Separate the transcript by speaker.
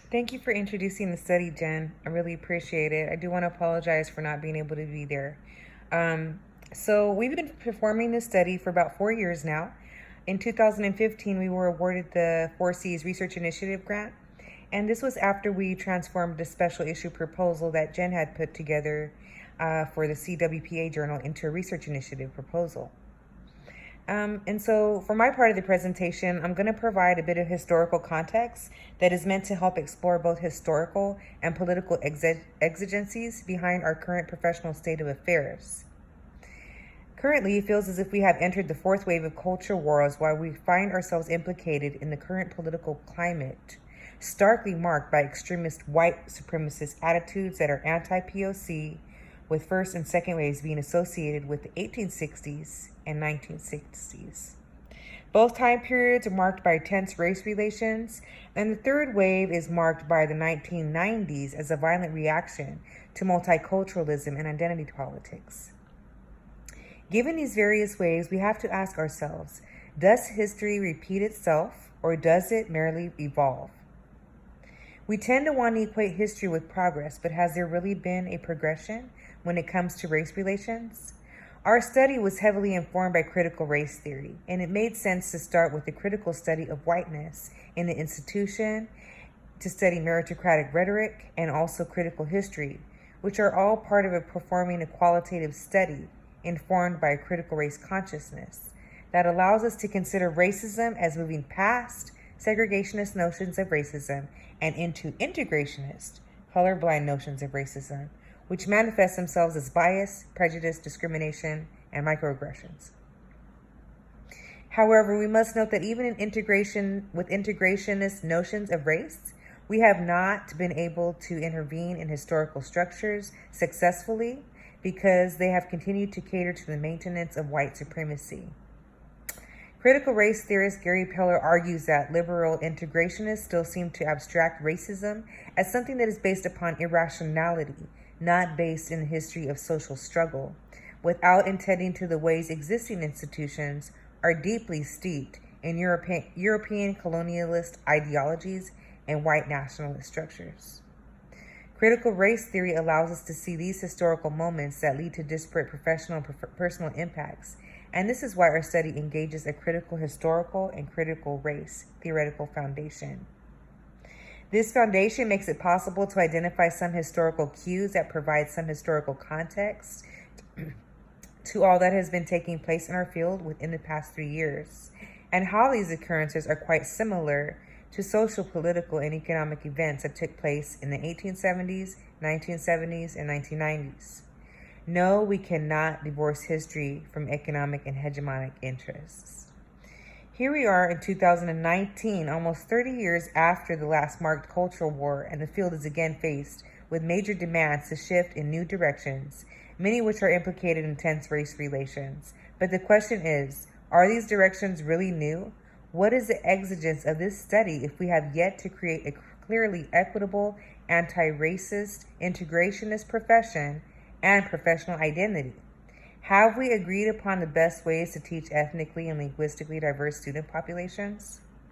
Speaker 1: Thank you for introducing the study, Jen. I really appreciate it. I do want to apologize for not being able to be there. Um, we've been performing this study for about 4 years now. In 2015, we were awarded the 4Cs Research Initiative Grant, and this was after we transformed the special issue proposal that Jen had put together for the CWPA journal into a research initiative proposal. For my part of the presentation, I'm going to provide a bit of historical context that is meant to help explore both historical and political exigencies behind our current professional state of affairs. Currently, it feels as if we have entered the fourth wave of culture wars while we find ourselves implicated in the current political climate, starkly marked by extremist white supremacist attitudes that are anti-POC, with first and second waves being associated with the 1860s and 1960s. Both time periods are marked by tense race relations, and the third wave is marked by the 1990s as a violent reaction to multiculturalism and identity politics. Given these various waves, we have to ask ourselves, does history repeat itself, or does it merely evolve? We tend to want to equate history with progress, but has there really been a progression when it comes to race relations? Our study was heavily informed by critical race theory, and it made sense to start with a critical study of whiteness in the institution, to study meritocratic rhetoric, and also critical history, which are all part of performing a qualitative study informed by a critical race consciousness that allows us to consider racism as moving past segregationist notions of racism and into integrationist, colorblind notions of racism, which manifest themselves as bias, prejudice, discrimination, and microaggressions. However, we must note that even in integration with integrationist notions of race, we have not been able to intervene in historical structures successfully because they have continued to cater to the maintenance of white supremacy. Critical race theorist Gary Peller argues that liberal integrationists still seem to abstract racism as something that is based upon irrationality, not based in the history of social struggle, without attending to the ways existing institutions are deeply steeped in European colonialist ideologies and white nationalist structures. Critical race theory allows us to see these historical moments that lead to disparate professional and personal impacts, and this is why our study engages a critical historical and critical race theoretical foundation. This foundation makes it possible to identify some historical cues that provide some historical context to all that has been taking place in our field within the past 3 years, and how these occurrences are quite similar to social, political, and economic events that took place in the 1870s, 1970s, and 1990s. No, we cannot divorce history from economic and hegemonic interests. Here we are in 2019, almost 30 years after the last marked cultural war, and the field is again faced with major demands to shift in new directions, many which are implicated in tense race relations. But the question is, are these directions really new? What is the exigence of this study if we have yet to create a clearly equitable, anti-racist, integrationist profession and professional identity? Have we agreed upon the best ways to teach ethnically and linguistically diverse student populations?